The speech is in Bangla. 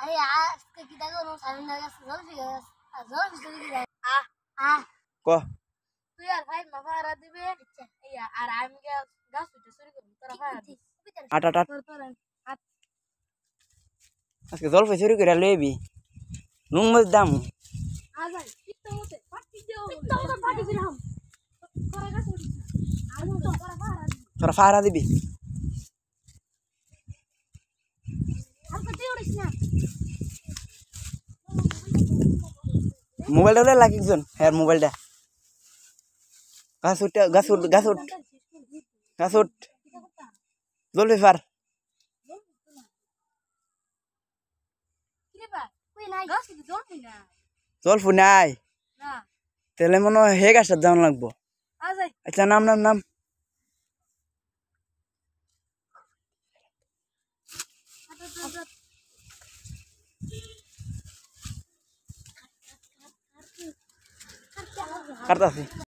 আরে আজকে কি দেখো নো সামনে না গেছে জল ভিতরে কি দেয় আ ক তুই আর ভাই মাফারা দিবে ইয়া আর আমি গাছ উঠে চুরি করব তোরা ফারা দিবি আট আট আট তোর আজকে জল চুরি করে লইবি নুন মরিচ দাম আজাই পিত্ত মতে পাটি দিও তোরা গাছ উঠিস না আর তোরা ফারা দিবি তোরা ফারা দিবি আর কত উঠিস না মোবাইলটা উঠে লাগ একজন হ্যাঁ মোবাইলটা গাছ উঠ গাছ উঠ গাছ উঠ গাছ উঠ জল ফার কিরে বা কই নাই গাছ কি জল না জল নাই না তাহলে মনে হয় হে গাছটা যাওয়ান লাগবো আজাই আচ্ছা নাম নাম নাম কাটতাছি